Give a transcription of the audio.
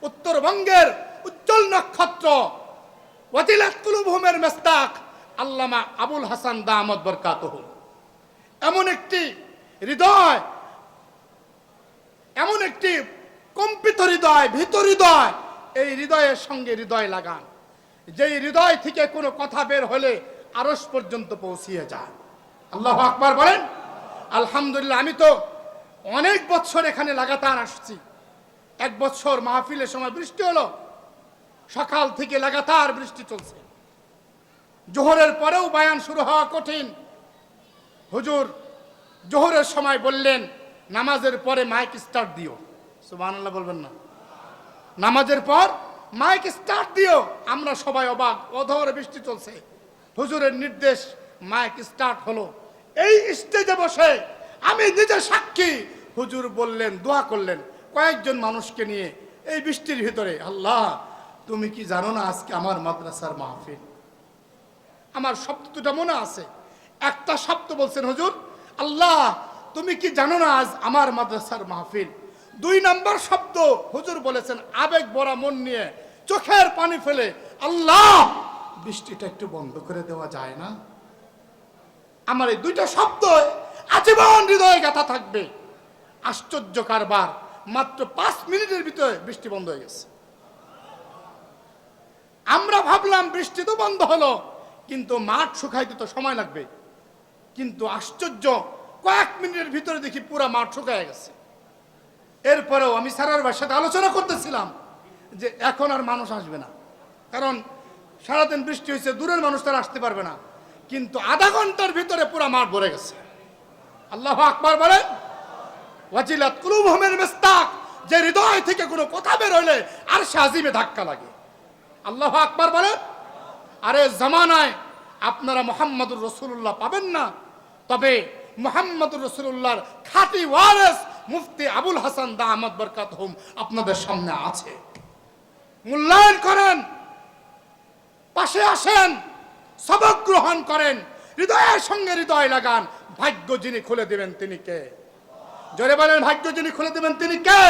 উত্তরবঙ্গের উজ্জ্বল নক্ষত্র, ওয়াজিলাত কুলুবহুমের মেস্তাক আল্লামা আবুল হাসান দামাত বরকাতুহু। এমন একটি হৃদয়, এমন একটি কম্পিত হৃদয়, ভীত হৃদয়, এই হৃদয়ের সঙ্গে হৃদয় লাগান, যেই হৃদয় থেকে কোনো কথা বের হলে আরশ পর্যন্ত পৌঁছিয়ে যায়। আল্লাহু আকবার বলেন। আলহামদুলিল্লাহ, আমি তো অনেক বছর এখানে লাগাতার আসছি। এক বছর মাহফিলের সময় বৃষ্টি হলো, সকাল থেকে লাগাতার বৃষ্টি চলছে। জোহরের পরেও বায়ান শুরু হওয়া কঠিন। হুজুর জোহরের সময় বললেন, নামাজের পরে মাইক স্টার্ট দিও। সুবহানাল্লাহ বলবেন না? নামাজের পর মাইক স্টার্ট দিও। আমরা সবাই অবাক, অধর বৃষ্টি চলছে, হুজুরের নির্দেশ, মাইক স্টার্ট হলো। এই স্টেজে বসে আমি নিজে সাক্ষী, হুজুর বললেন, দোয়া করলেন কয়েকজন মানুষকে নিয়ে এই বৃষ্টির ভিতরে, আল্লাহ তুমি কি জানো না আজকে আমার মাদ্রাসার মাহফিল? আমার শব্দ দুটা মনে আছে। একটা শব্দ বলছেন, হুজুর আল্লাহ তুমি কি জানো না আজ আমার মাদ্রাসার মাহফিল। 2 নম্বর শব্দ হুজুর বলেছেন আবেগ ভরা মন নিয়ে, চোখের পানি ফেলে, আল্লাহ বৃষ্টিটা একটু বন্ধ করে দেওয়া যায় না? আমার এই 2টা শব্দ আজীবন হৃদয়ে গাঁথা থাকবে। আশ্চর্য কারবার, মাত্র 5 মিনিটের ভিতরে বৃষ্টি বন্ধ হয়ে গেছে। আমরা ভাবলাম বৃষ্টি তো বন্ধ হলো, কিন্তু মাঠ শুকাইতে তো সময় লাগবে। কিন্তু আশ্চর্য, কয়েক মিনিটের ভিতরে দেখি পুরো মাঠ শুকায় গেছে। এরপরেও আমি স্যারের সাথে আলোচনা করতেছিলাম যে এখন আর মানুষ আসবে না, কারণ সারাদিন বৃষ্টি হয়েছে, দূরের মানুষ তারা আসতে পারবে না। কিন্তু আধা ঘন্টার ভিতরে পুরো মাঠ ভরে গেছে। আল্লাহু আকবার বলেন। ওয়াজিলাত কুলুবহুমের মিস্তাক, যে হৃদয় থেকে কোনো কথা বের হইলে আরশে আজিমে ধাক্কা লাগে। আল্লাহু আকবার বলেন। আরে জামানায় আপনারা মুহাম্মদুর রাসূলুল্লাহ পাবেন না, তবে মুহাম্মদুর রাসূলুল্লাহর খাঁটি ওয়ারিস মুফতি আবুল হাসান দামাত বরকাতুহুম আপনাদের সামনে আছে। মূল্যায়ন করেন, পাশে আসেন, সবক গ্রহণ করেন, হৃদয়ের সঙ্গে হৃদয় লাগান। ভাগ্য যিনি খুলে দেবেন তিনি কে? জোরে বলেন, ভাগ্য যিনি খুলে দেবেন তিনি কে?